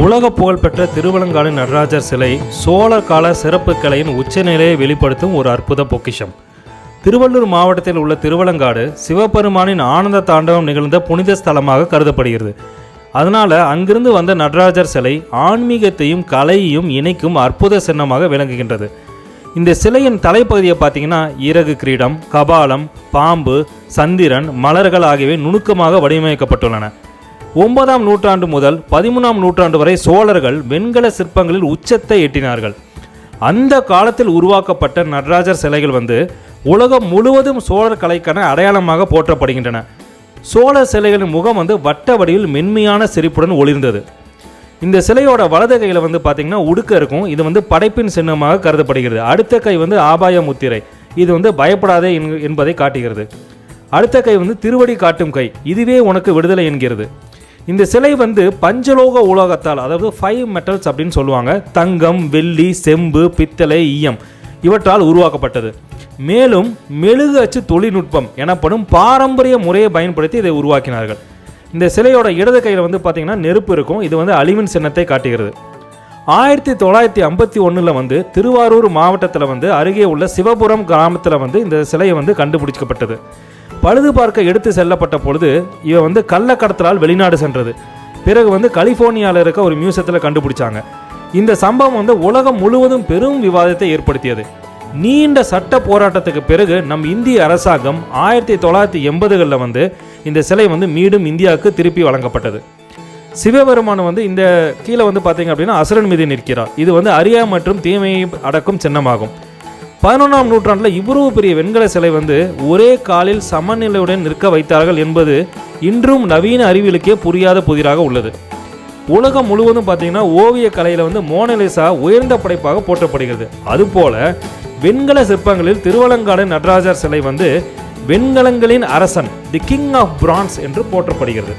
உலக புகழ்பெற்ற திருவலங்காடு நடராஜர் சிலை சோழர் கால சிறப்பு கலையின் உச்சநிலையை வெளிப்படுத்தும் ஒரு அற்புத பொக்கிஷம். திருவள்ளூர் மாவட்டத்தில் உள்ள திருவலங்காடு சிவபெருமானின் ஆனந்த தாண்டவம் நிகழ்ந்த புனித ஸ்தலமாக கருதப்படுகிறது. அதனால் அங்கிருந்து வந்த நடராஜர் சிலை ஆன்மீகத்தையும் கலையையும் இணைக்கும் அற்புத சின்னமாக விளங்குகின்றது. இந்த சிலையின் தலைப்பகுதியை பார்த்தீங்கன்னா இறகு கிரீடம், கபாலம், பாம்பு, சந்திரன், மலர்கள் ஆகியவை நுணுக்கமாக வடிவமைக்கப்பட்டுள்ளன. 9ஆம் நூற்றாண்டு முதல் 13ஆம் நூற்றாண்டு வரை சோழர்கள் வெண்கல சிற்பங்களில் உச்சத்தை எட்டினார்கள். அந்த காலத்தில் உருவாக்கப்பட்ட நடராஜர் சிலைகள் உலகம் முழுவதும் சோழர் கலைக்கான அடையாளமாக போற்றப்படுகின்றன. சோழர் சிலைகளின் முகம் வட்ட வடிவில் மென்மையான சிரிப்புடன் ஒளிர்ந்தது. இந்த சிலையோட வலது கையில் பார்த்தீங்கன்னா உடுக்க இருக்கும். இது படைப்பின் சின்னமாக கருதப்படுகிறது. அடுத்த கை ஆபாய முத்திரை. இது பயப்படாதே என்பதை காட்டுகிறது. அடுத்த கை திருவடி காட்டும் கை. இதுவே உனக்கு விடுதலை என்கிறது. இந்த சிலை பஞ்சலோக உலோகத்தால், அதாவது 5 மெட்டல்ஸ் அப்படின்னு சொல்லுவாங்க, தங்கம், வெள்ளி, செம்பு, பித்தளை, ஈயம் இவற்றால் உருவாக்கப்பட்டது. மேலும் மெழுகு அச்சு தொழில்நுட்பம் எனப்படும் பாரம்பரிய முறையை பயன்படுத்தி இதை உருவாக்கினார்கள். இந்த சிலையோட இடது கையில் பார்த்தீங்கன்னா நெருப்பு இருக்கும். இது அழிவின் சின்னத்தை காட்டுகிறது. 1951 திருவாரூர் மாவட்டத்தில் அருகே உள்ள சிவபுரம் கிராமத்தில் இந்த சிலையை கண்டுபிடிக்கப்பட்டது. பழுது பார்க்க எடுத்து செல்லப்பட்ட பொழுது இவ கள்ளக்கடத்தலால் வெளிநாடு சென்றது. பிறகு கலிபோர்னியாவில் இருக்க ஒரு மியூசியத்தில் கண்டுபிடிச்சாங்க. இந்த சம்பவம் உலகம் முழுவதும் பெரும் விவாதத்தை ஏற்படுத்தியது. நீண்ட சட்ட போராட்டத்துக்கு பிறகு நம் இந்திய அரசாங்கம் 1980களில் இந்த சிலை மீண்டும் இந்தியாவுக்கு திருப்பி வழங்கப்பட்டது. சிவபெருமான் இந்த கீழே பார்த்தீங்க அப்படின்னா அசுரன் மீது நிற்கிறார். இது அரியா மற்றும் தீமையை அடக்கும் சின்னமாகும். 11ஆம் நூற்றாண்டில் இவ்வளவு பெரிய வெண்கல சிலை ஒரே காலில் சமநிலையுடன் நிற்க வைத்தார்கள் என்பது இன்றும் நவீன அறிவியலுக்கே புரியாத புதிராக உள்ளது. உலகம் முழுவதும் பார்த்தீங்கன்னா ஓவிய கலையில் மோனலிசா உயர்ந்த படைப்பாக போற்றப்படுகிறது. அதுபோல வெண்கல சிற்பங்களில் திருவலங்காடு நடராஜர் சிலை வெண்கலங்களின் அரசன், தி கிங் ஆஃப் பிரான்ஸ் என்று போற்றப்படுகிறது.